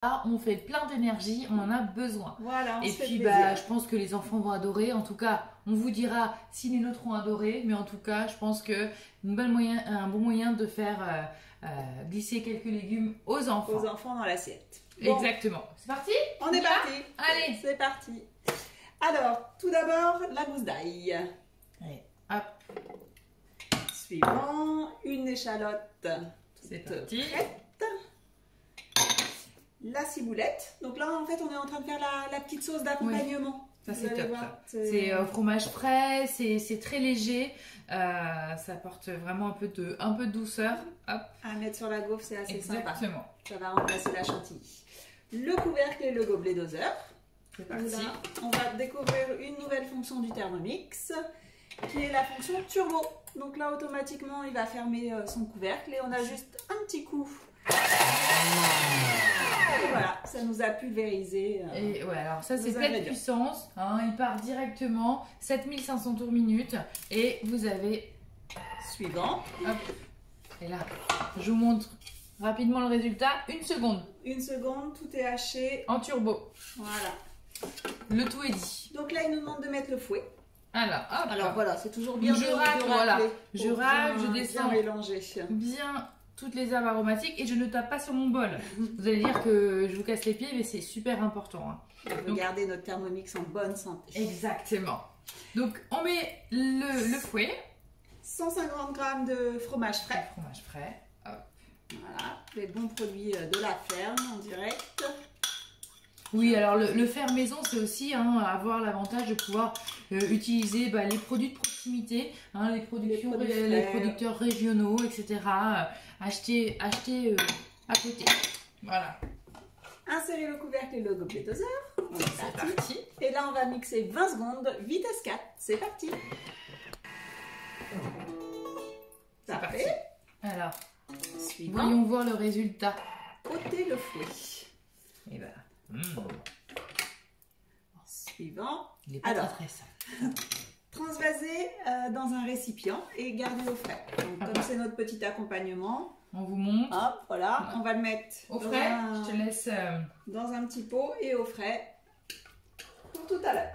on fait plein d'énergie, on en a besoin. Voilà, et puis je pense que les enfants vont adorer. En tout cas, on vous dira si les nôtres ont adoré, mais en tout cas, je pense que un bon moyen de faire glisser quelques légumes aux enfants. Aux enfants dans l'assiette. Bon. Exactement. C'est parti? On est parti. Allez, c'est parti. Alors, tout d'abord, la gousse d'ail. Allez, hop. Suivant, une échalote. C'est parti. Prête. La ciboulette. Donc là, en fait, on est en train de faire la petite sauce d'accompagnement. Oui. Ça, c'est top. C'est fromage frais, c'est très léger. Ça apporte vraiment un peu de douceur. Hop. À mettre sur la gaufre, c'est assez sympa. Exactement. Ça va remplacer la chantilly. Le couvercle et le gobelet doseur. C'est parti. Là, on va découvrir une nouvelle fonction du Thermomix, qui est la fonction turbo. Donc là, automatiquement, il va fermer son couvercle et on a juste un petit coup. Et voilà, ça nous a pulvérisé. Et ouais, alors ça c'est pleine puissance. Hein, il part directement, 7500 tours minute. Et vous avez. Suivant. Hop. Et là, je vous montre rapidement le résultat. Une seconde. Une seconde, tout est haché. En turbo. Voilà. Le tout est dit. Donc là, il nous demande de mettre le fouet. Alors, hop. Alors voilà, c'est toujours bien je râle, voilà. Je râle, je descends. Bien mélanger. Bien toutes les herbes aromatiques et je ne tape pas sur mon bol. Vous allez dire que je vous casse les pieds, mais c'est super important. Hein. On veut garder notre Thermomix en bonne santé. Exactement. Donc on met le fouet. 150 g de fromage frais. Fromage frais. Hop. Voilà, les bons produits de la ferme en direct. Oui, alors le faire maison, c'est aussi avoir l'avantage de pouvoir utiliser les produits de proximité, les producteurs régionaux, etc. Acheter à côté. Voilà. Insérer le couvercle et le gobelet doseur. C'est parti. Et là, on va mixer 20 secondes, vitesse 4. C'est parti. C'est parti. Alors, suivant. Voyons voir le résultat. Ôtez le fouet. Et voilà. Suivant. Il est pas très simple. Transvaser dans un récipient et garder au frais. Donc, comme c'est notre petit accompagnement, on vous montre. Hop, voilà, on va le mettre au frais. Je te laisse dans un petit pot et au frais pour tout à l'heure.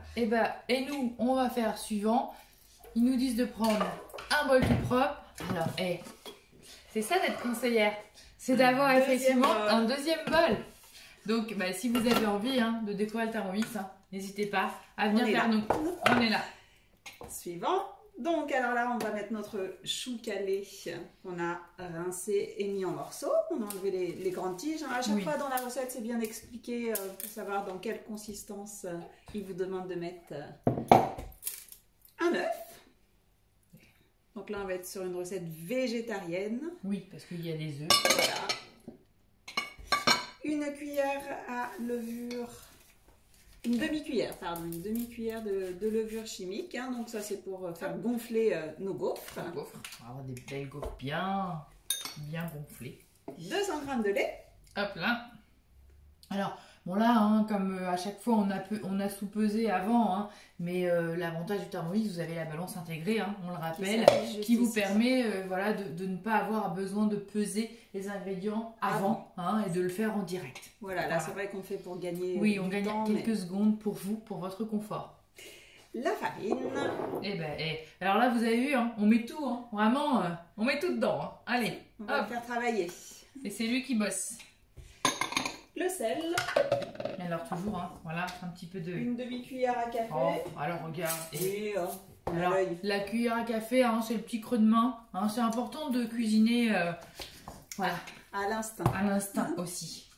Et nous, on va faire suivant. Ils nous disent de prendre un bol tout propre. Alors, c'est ça d'être conseillère. C'est d'avoir effectivement un deuxième bol. Donc, si vous avez envie de découvrir le Thermomix, n'hésitez pas à venir vers nous. On est là. Suivant. Donc, alors là, on va mettre notre chou calé qu'on a rincé et mis en morceaux. On a enlevé les grandes tiges. À chaque fois dans la recette, c'est bien expliqué pour savoir dans quelle consistance il vous demande de mettre un œuf. Donc là, on va être sur une recette végétarienne. Oui, parce qu'il y a des œufs. Voilà. Une cuillère à levure, une demi-cuillère, une demi-cuillère de levure chimique. Donc ça, c'est pour faire gonfler nos gaufres. On va avoir des belles gaufres bien gonflées. 200 g de lait. Hop là. Alors, bon là, comme à chaque fois, on a sous-pesé avant, mais l'avantage du Thermomix, vous avez la balance intégrée, on le rappelle, qui vous permet de ne pas avoir besoin de peser les ingrédients avant et de le faire en direct. Voilà, là c'est vrai qu'on fait pour gagner on gagne quelques secondes pour vous, pour votre confort. La farine. Alors là, vous avez vu, on met tout, vraiment, on met tout dedans. Allez, on va le faire travailler. Et c'est lui qui bosse. Le sel. Alors toujours, voilà, un petit peu de... Une demi-cuillère à café. Alors regarde. Alors, la cuillère à café, c'est le petit creux de main. C'est important de cuisiner à l'instinct. À l'instinct aussi.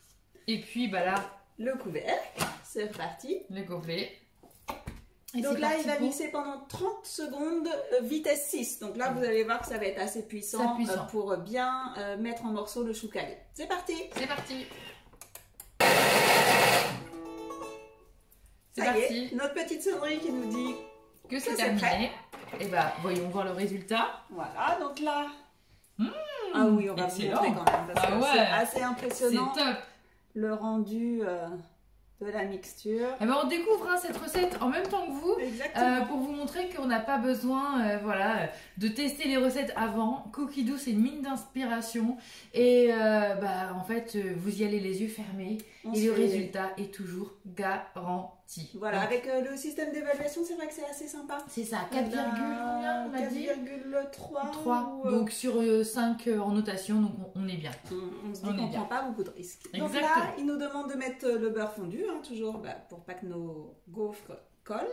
Et puis là... Le couvercle, c'est reparti. Le gobelet. Donc là, il va mixer pendant 30 secondes, vitesse 6. Donc là, vous allez voir que ça va être assez puissant, pour bien mettre en morceaux le chou calé. C'est parti. C'est parti. Ça y est, notre petite sonnerie qui nous dit que c'est terminé. Voyons voir le résultat. Voilà, donc là... ah oui, on va vous montrer quand même, parce que c'est assez impressionnant. C'est top. Le rendu de la mixture. Eh ben, on découvre cette recette en même temps que vous, pour vous montrer qu'on n'a pas besoin voilà, de tester les recettes avant. Cookidoo, c'est une mine d'inspiration et en fait, vous y allez les yeux fermés et le résultat est toujours garanti. Voilà, avec le système d'évaluation, c'est vrai que c'est assez sympa. C'est ça, 4,3. 3. Donc sur 5 en notation, donc on est bien. On se dit qu'on ne prend pas beaucoup de risques. Exactement. Donc là, il nous demande de mettre le beurre fondu, hein, toujours pour pas que nos gaufres collent.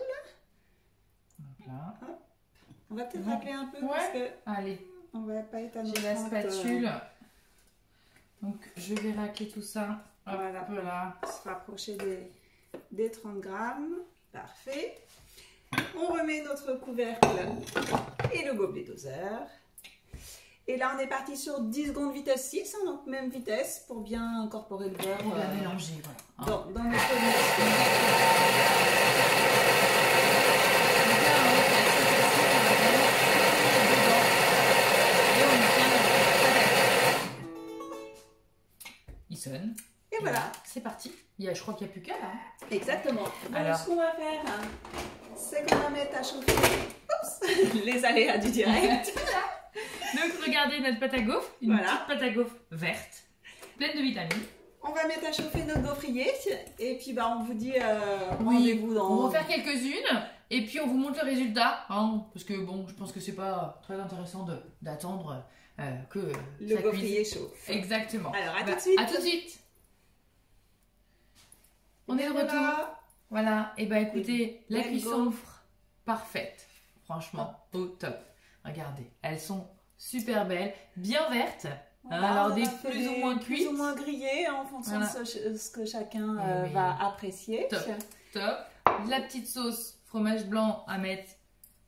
Donc là. Hop. On va peut-être racler un peu parce que allez, on va pas être à j'ai la spatule. Donc je vais racler tout ça. Hop, voilà. Se rapprocher des 30 grammes. Parfait. On remet notre couvercle et le gobelet doseur. Et là, on est parti sur 10 secondes vitesse 6, hein, donc même vitesse pour bien incorporer le beurre. Pour la mélanger, voilà. Dans notre mixture. Il sonne. Et voilà. C'est parti. Je crois qu'il n'y a plus qu'à là. Exactement. Donc, alors, ce qu'on va faire, c'est qu'on va mettre à chauffer les aléas du direct. Donc, regardez notre pâte à gaufres. Une petite pâte à gaufres verte, pleine de vitamines. On va mettre à chauffer notre gaufrier. Et puis, on vous dit rendez-vous dans... On va faire quelques-unes. Et puis, on vous montre le résultat. Hein, parce que, bon, je pense que c'est pas très intéressant d'attendre que le gaufrier chauffe. Exactement. Alors, à tout de suite. À tout de suite. On est de retour. Voilà. Et écoutez, la cuisson parfaite. Franchement, au top. Regardez, elles sont super belles, bien vertes. Alors des plus ou moins cuites. Plus ou moins grillées en fonction de ce que chacun va apprécier. Top, top. La petite sauce fromage blanc à mettre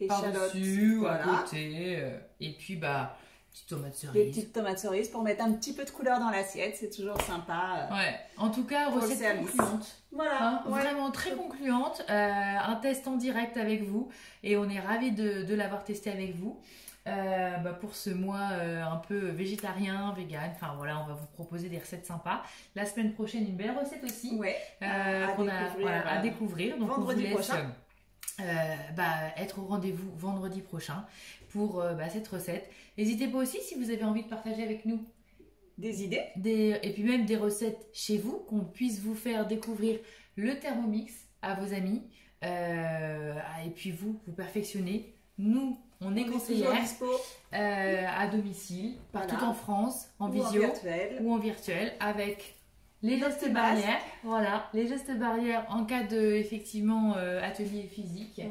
par-dessus ou à côté. Et puis, petites tomates cerises. Des petites tomates cerises pour mettre un petit peu de couleur dans l'assiette, c'est toujours sympa. Ouais, en tout cas, recette concluante. Voilà. Vraiment très concluante. Un test en direct avec vous et on est ravis de l'avoir testé avec vous. Pour ce mois un peu végétarien, vegan, enfin voilà, on va vous proposer des recettes sympas. La semaine prochaine, une belle recette aussi à découvrir. Donc vendredi on vous laisse prochain. Être au rendez-vous vendredi prochain pour cette recette. N'hésitez pas aussi si vous avez envie de partager avec nous des idées et puis même des recettes chez vous, qu'on puisse vous faire découvrir le Thermomix à vos amis et puis vous perfectionnez. Nous, on est conseillère à domicile, partout en France, en visio ou en virtuel, avec les gestes barrières. Voilà, les gestes barrières en cas de effectivement atelier physique.